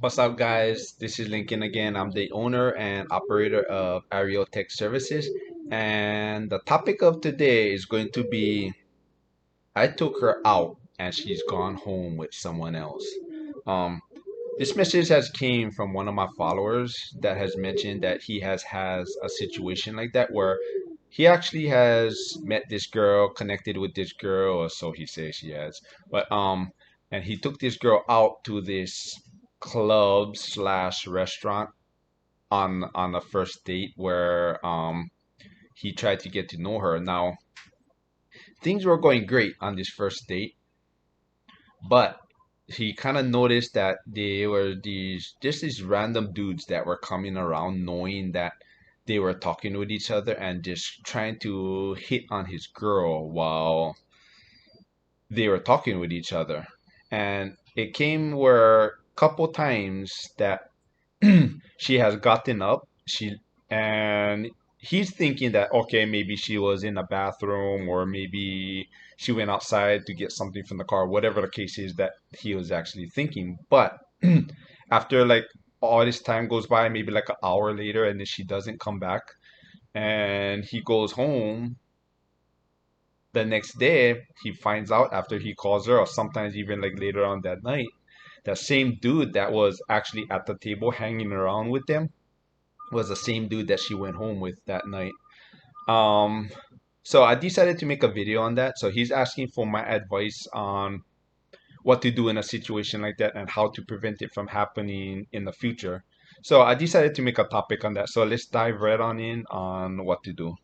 What's up, guys? This is Lincoln again. I'm the owner and operator of Ariel Tech Services. And the topic of today is going to be I took her out and she's gone home with someone else. Um, this message has came from one of my followers that has mentioned that he has a situation like that where he actually has met this girl, connected with this girl, or so he says he has. But and he took this girl out to this club slash restaurant on the first date where he tried to get to know her. Now things were going great on this first date, but he kind of noticed that they were these random dudes that were coming around knowing that they were talking with each other and just trying to hit on his girl while they were talking with each other. And it came where a couple times that she has gotten up, and he's thinking that okay, maybe she was in the bathroom or maybe she went outside to get something from the car, whatever the case is that he was actually thinking. But after like all this time goes by, maybe like an hour later, and then she doesn't come back, and he goes home the next day, he finds out after he calls her, or sometimes even like later on that night, that same dude that was actually at the table hanging around with them was the same dude that she went home with that night. Um, so I decided to make a video on that. So he's asking for my advice on what to do in a situation like that and how to prevent it from happening in the future. So I decided to make a topic on that. So let's dive right on in on what to do.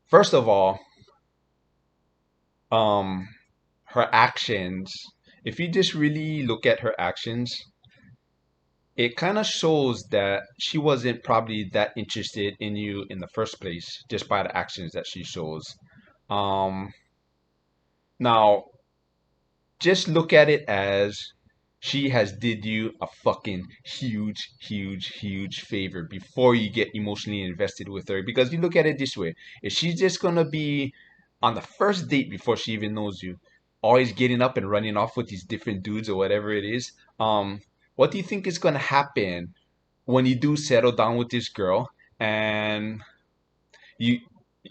First of all, um, her actions. If you just really look at her actions, it kind of shows that she wasn't probably that interested in you in the first place, just by the actions that she shows. Um, Now, just look at it as she has did you a fucking huge favor before you get emotionally invested with her. Because you look at it this way, if she's just gonna be on the first date before she even knows you, always getting up and running off with these different dudes or whatever it is, what do you think is gonna happen when you do settle down with this girl and you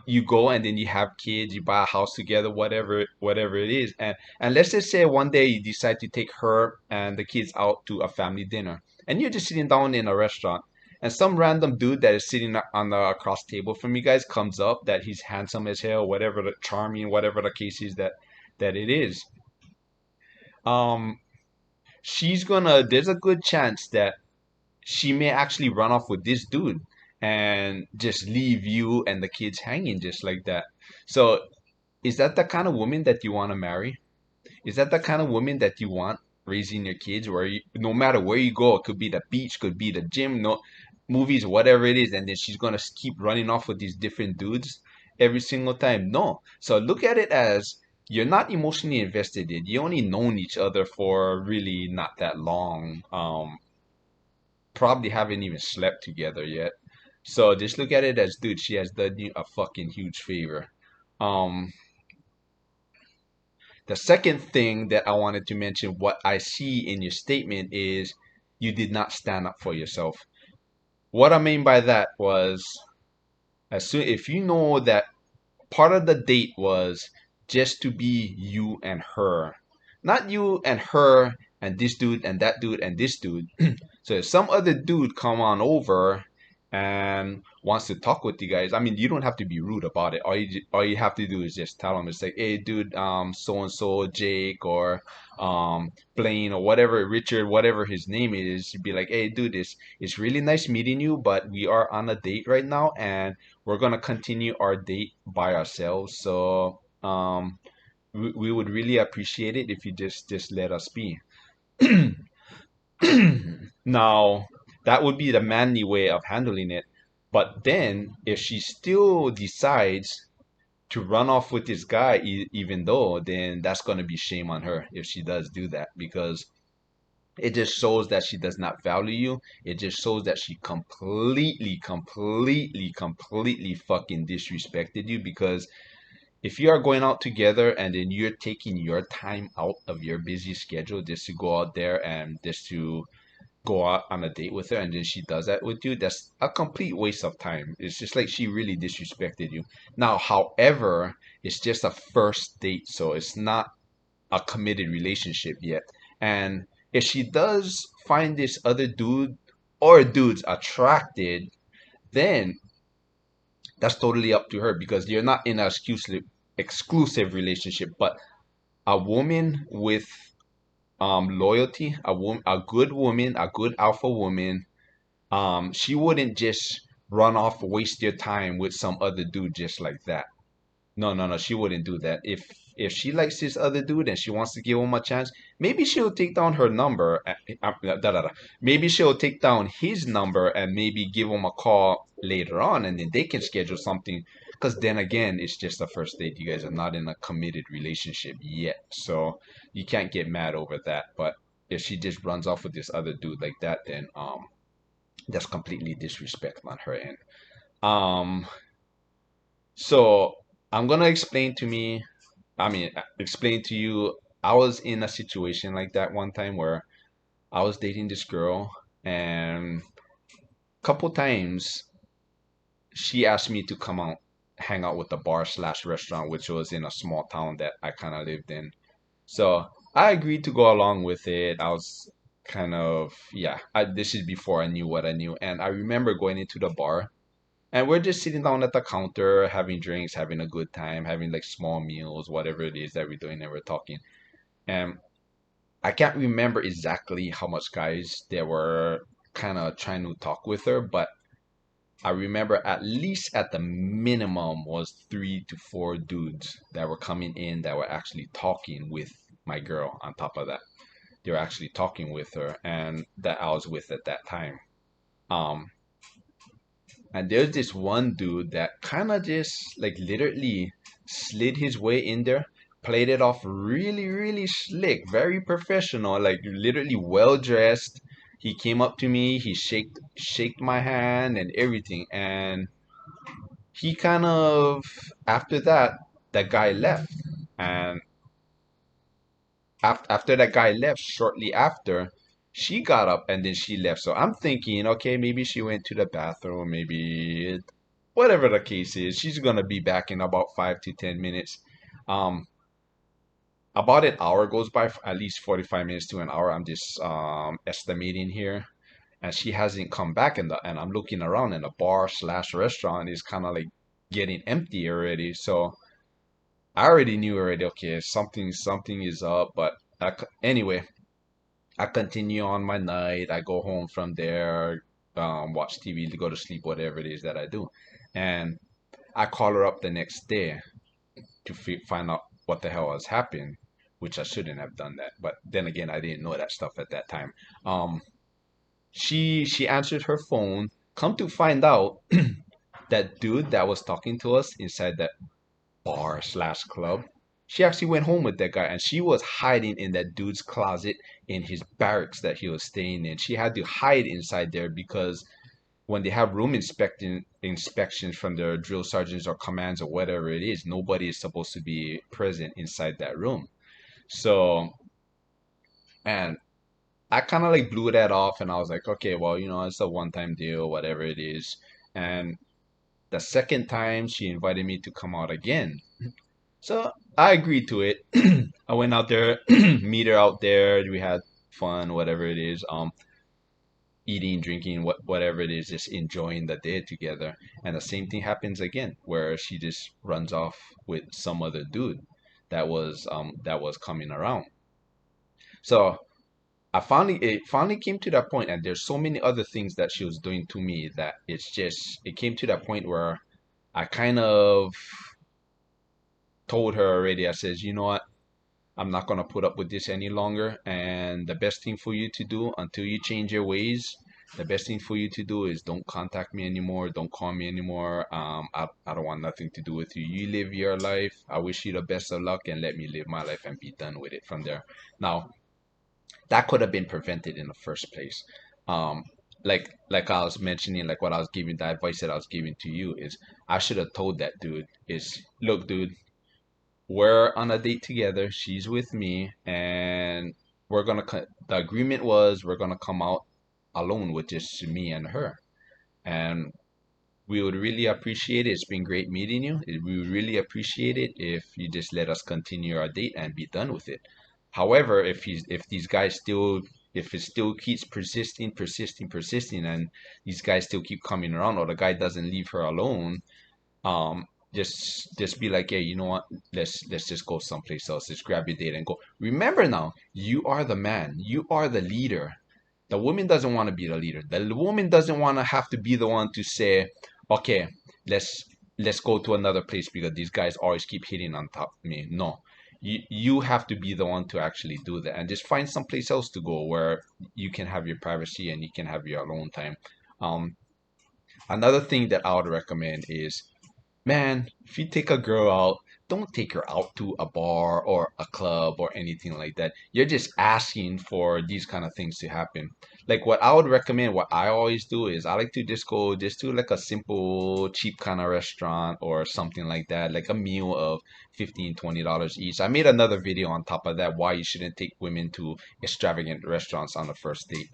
you go and then you have kids, you buy a house together, whatever it is, and let's just say one day you decide to take her and the kids out to a family dinner, and you're just sitting down in a restaurant, and some random dude that is sitting on the across table from you guys comes up that he's handsome as hell, whatever the charming, whatever the case is that it is. Um, she's gonna. There's a good chance that she may actually run off with this dude and just leave you and the kids hanging just like that. So, is that the kind of woman that you want to marry? Is that the kind of woman that you want raising your kids where no matter where you go, it could be the beach, could be the gym, no movies, whatever it is, and then she's gonna keep running off with these different dudes every single time? No. So look at it as you're not emotionally invested in. You only known each other for really not that long. Probably haven't even slept together yet. So just look at it as, dude, she has done you a fucking huge favor. Um, the second thing that I wanted to mention, what I see in your statement is you did not stand up for yourself. What I mean by that was, as soon if you know that part of the date was just to be you and her, not you and her and this dude and that dude and this dude. So if some other dude come on over and wants to talk with you guys, I mean, you don't have to be rude about it. All you have to do is just tell them, it's like, hey, dude, so and so, Jake or Blaine or whatever, Richard, whatever his name is. You'd be like, hey, dude, it's really nice meeting you, but we are on a date right now, and we're gonna continue our date by ourselves. So we would really appreciate it if you just let us be. Now, that would be the manly way of handling it. But then, if she still decides to run off with this guy, even though, then that's going to be shame on her if she does do that, because it just shows that she does not value you. It just shows that she completely fucking disrespected you, because if you are going out together and then you're taking your time out of your busy schedule just to go out there and just to go out on a date with her, and then she does that with you, that's a complete waste of time. It's just like she really disrespected you. Now, however, it's just a first date, so it's not a committed relationship yet. And if she does find this other dude or dudes attracted, then that's totally up to her because you're not in an exclusive relationship. But a woman with loyalty, a good woman, a good alpha woman, she wouldn't just run off, waste your time with some other dude just like that. No, no, no, she wouldn't do that. If she likes this other dude and she wants to give him a chance, maybe she'll take down her number. Maybe she'll take down his number and maybe give him a call later on, and then they can schedule something. Because then again, it's just a first date. You guys are not in a committed relationship yet, so you can't get mad over that. But if she just runs off with this other dude like that, then that's completely disrespect on her end. Um, so I'm gonna explain to you. I was in a situation like that one time where I was dating this girl, and a couple times she asked me to come out, hang out with the bar slash restaurant, which was in a small town that I kind of lived in. So I agreed to go along with it. I was kind of, yeah, this is before I knew what I knew. And I remember going into the bar, and we're just sitting down at the counter, having drinks, having a good time, having like small meals, whatever it is that we're doing, and we're talking. And I can't remember exactly how much guys there were kind of trying to talk with her, but I remember at least at the minimum was 3 to 4 dudes that were coming in that were actually talking with my girl. On top of that, they were actually talking with her and that I was with at that time. Um, and there's this one dude that kind of just like literally slid his way in there, played it off really, really slick, very professional, like literally well dressed. He came up to me, he shaked my hand and everything, and he kind of after that, that guy left, and after that guy left, shortly after, she got up and then she left. So I'm thinking, okay, maybe she went to the bathroom, maybe whatever the case is, she's gonna be back in about 5 to 10 minutes. Um, about an hour goes by, at least 45 minutes to an hour. I'm just estimating here, and she hasn't come back. And I'm looking around, and the bar slash restaurant is kind of like getting empty already. So I already knew already. Okay, something is up. But anyway, I continue on my night. I go home from there, watch TV, go to sleep, whatever it is that I do. And I call her up the next day to find out what the hell has happened, which I shouldn't have done that. But then again, I didn't know that stuff at that time. Um, she answered her phone. Come to find out, that dude that was talking to us inside that bar slash club, she actually went home with that guy, and she was hiding in that dude's closet in his barracks that he was staying in. She had to hide inside there because when they have room inspections from their drill sergeants or commands or whatever it is, nobody is supposed to be present inside that room. So, and I kind of like blew that off, and I was like, okay, well, it's a one-time deal, whatever it is. And the second time, she invited me to come out again. So I agreed to it. I went out there, meet her out there. We had fun, whatever it is. Eating, drinking, whatever it is, just enjoying the day together. And the same thing happens again, where she just runs off with some other dude that was coming around. So it finally came to that point, and there's so many other things that she was doing to me that it came to that point where I kind of told her already. I says, you know what? I'm not gonna put up with this any longer. And the best thing for you to do until you change your ways, the best thing for you to do is don't contact me anymore. Don't call me anymore. I don't want nothing to do with you. You live your life. I wish you the best of luck and let me live my life and be done with it from there. Now, that could have been prevented in the first place. Um, like I was mentioning, like what I was giving, the advice that I was giving to you is I should have told that dude is, look, dude, we're on a date together. She's with me, and the agreement was we're gonna come out alone with just me and her. And we would really appreciate it. It's been great meeting you. We would really appreciate it if you just let us continue our date and be done with it. However, if these guys still if it still keeps persisting, and these guys still keep coming around, or the guy doesn't leave her alone, just be like, hey, you know what? Let's just go someplace else. Let's grab your date and go. Remember now, you are the man. You are the leader. The woman doesn't want to be the leader. The woman doesn't want to have to be the one to say, okay, let's let's go to another place because these guys always keep hitting on top of me. No. You have to be the one to actually do that, and just find someplace else to go where you can have your privacy and you can have your alone time. Um, Another thing that I would recommend is, man, if you take a girl out, don't take her out to a bar or a club or anything like that. You're just asking for these kind of things to happen. Like what I would recommend, what I always do is I like to just go just to like a simple, cheap kind of restaurant or something like that, like a meal of $15, $20 each. I made another video on top of that, why you shouldn't take women to extravagant restaurants on the first date.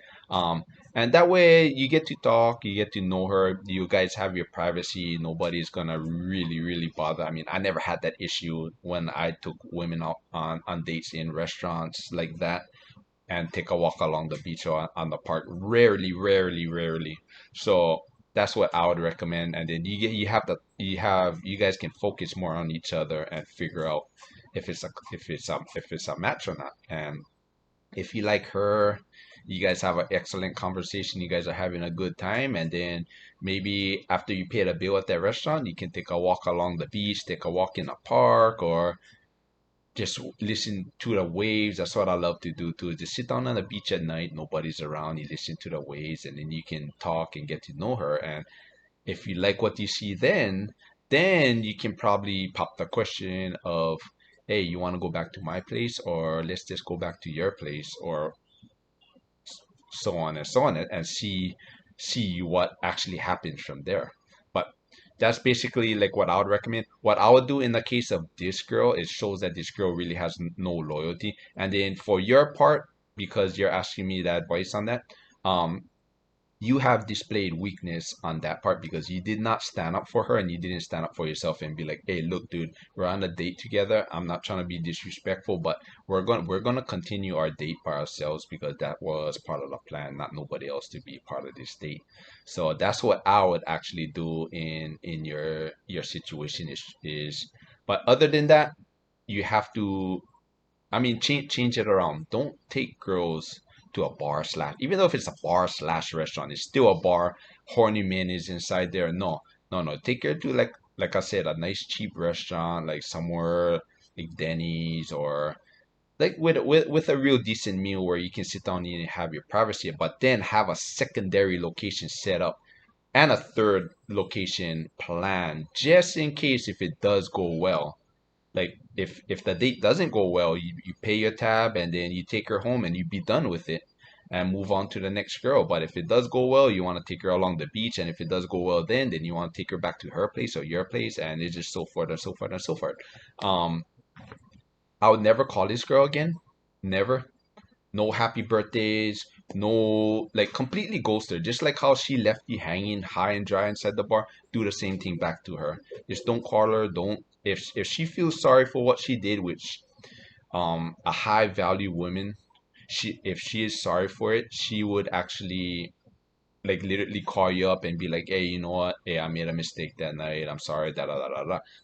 And that way you get to talk, you get to know her, you guys have your privacy, nobody's gonna really bother. I mean, I never had that issue when I took women out on dates in restaurants like that and take a walk along the beach or on the park. Rarely. So that's what I would recommend. And then you guys can focus more on each other and figure out if it's a match or not. And if you like her, you guys have an excellent conversation, you guys are having a good time, and then maybe after you pay the bill at that restaurant, you can take a walk along the beach, take a walk in a park, or just listen to the waves. That's what I love to do too. Just sit down on the beach at night, nobody's around, you listen to the waves, and then you can talk and get to know her. And if you like what you see, then you can probably pop the question of, hey, you want to go back to my place, or let's just go back to your place, or so on, and see what actually happens from there. But that's basically like what I would recommend. What I would do in the case of this girl, it shows that this girl really has no loyalty. And then for your part, because you're asking me the advice on that, um you have displayed weakness on that part because you did not stand up for her and you didn't stand up for yourself and be like, hey, look, dude, we're on a date together. I'm not trying to be disrespectful, but we're gonna continue our date by ourselves because that was part of the plan, not nobody else to be part of this date. So that's what I would actually do in your situation is but other than that, you have to, I mean, change it around. Don't take girls to a bar slash, even though if it's a bar slash restaurant, it's still a bar. Horny men is inside there. No. Take her to like I said, a nice cheap restaurant, like somewhere like Denny's, or like with a real decent meal where you can sit down and have your privacy, but then have a secondary location set up and a third location planned just in case if it does go well. Like if the date doesn't go well, you pay your tab and then you take her home and you be done with it and move on to the next girl. But if it does go well, you want to take her along the beach, and if it does go well, then you want to take her back to her place or your place, and it's just so forth and so forth and so forth. Um, I would never call this girl again. Never. No happy birthdays. No, like completely ghost her. Just like how she left you hanging high and dry inside the bar, do the same thing back to her. Just don't call her. Don't, if she feels sorry for what she did, which a high value woman, she if she is sorry for it, she would actually like literally call you up and be like, hey, you know what? Hey, I made a mistake that night. I'm sorry, da.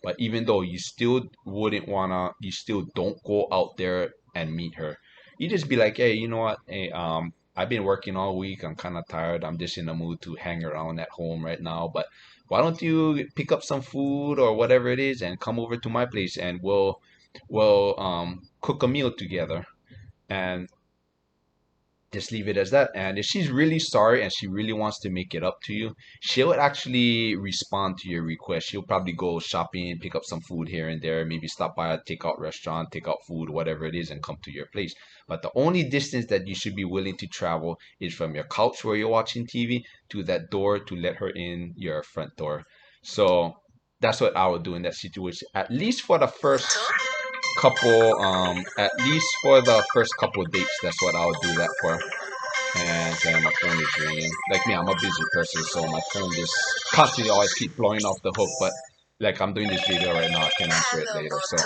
But even though you still wouldn't wanna, you still don't go out there and meet her. You just be like, hey, you know what? Hey, I've been working all week. I'm kind of tired. I'm just in the mood to hang around at home right now. But why don't you pick up some food or whatever it is and come over to my place, and we'll cook a meal together. And just leave it as that. And if she's really sorry and she really wants to make it up to you, she'll actually respond to your request. She'll probably go shopping, pick up some food here and there, maybe stop by a takeout restaurant, take out food, whatever it is, and come to your place. But the only distance that you should be willing to travel is from your couch where you're watching TV to that door to let her in your front door. So that's what I would do in that situation, at least for the first. couple, at least for the first couple dates, that's what I'll do that for. And then my phone is ringing. Like me, I'm a busy person, so my phone just constantly always keep blowing off the hook. But like I'm doing this video right now, I can answer it later. So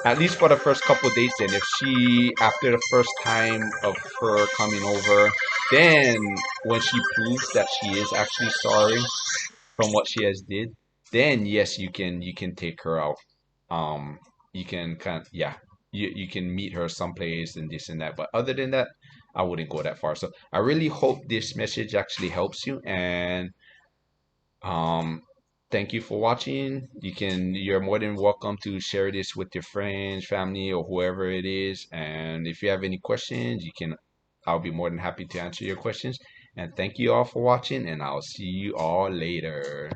at least for the first couple dates, and if she after the first time of her coming over, then when she proves that she is actually sorry from what she has did, then yes, you can take her out. Um, you can kind of, yeah, you can meet her someplace and this and that. But other than that, I wouldn't go that far. So I really hope this message actually helps you. And um, thank you for watching. You're more than welcome to share this with your friends, family, or whoever it is. And if you have any questions, I'll be more than happy to answer your questions. And thank you all for watching, and I'll see you all later.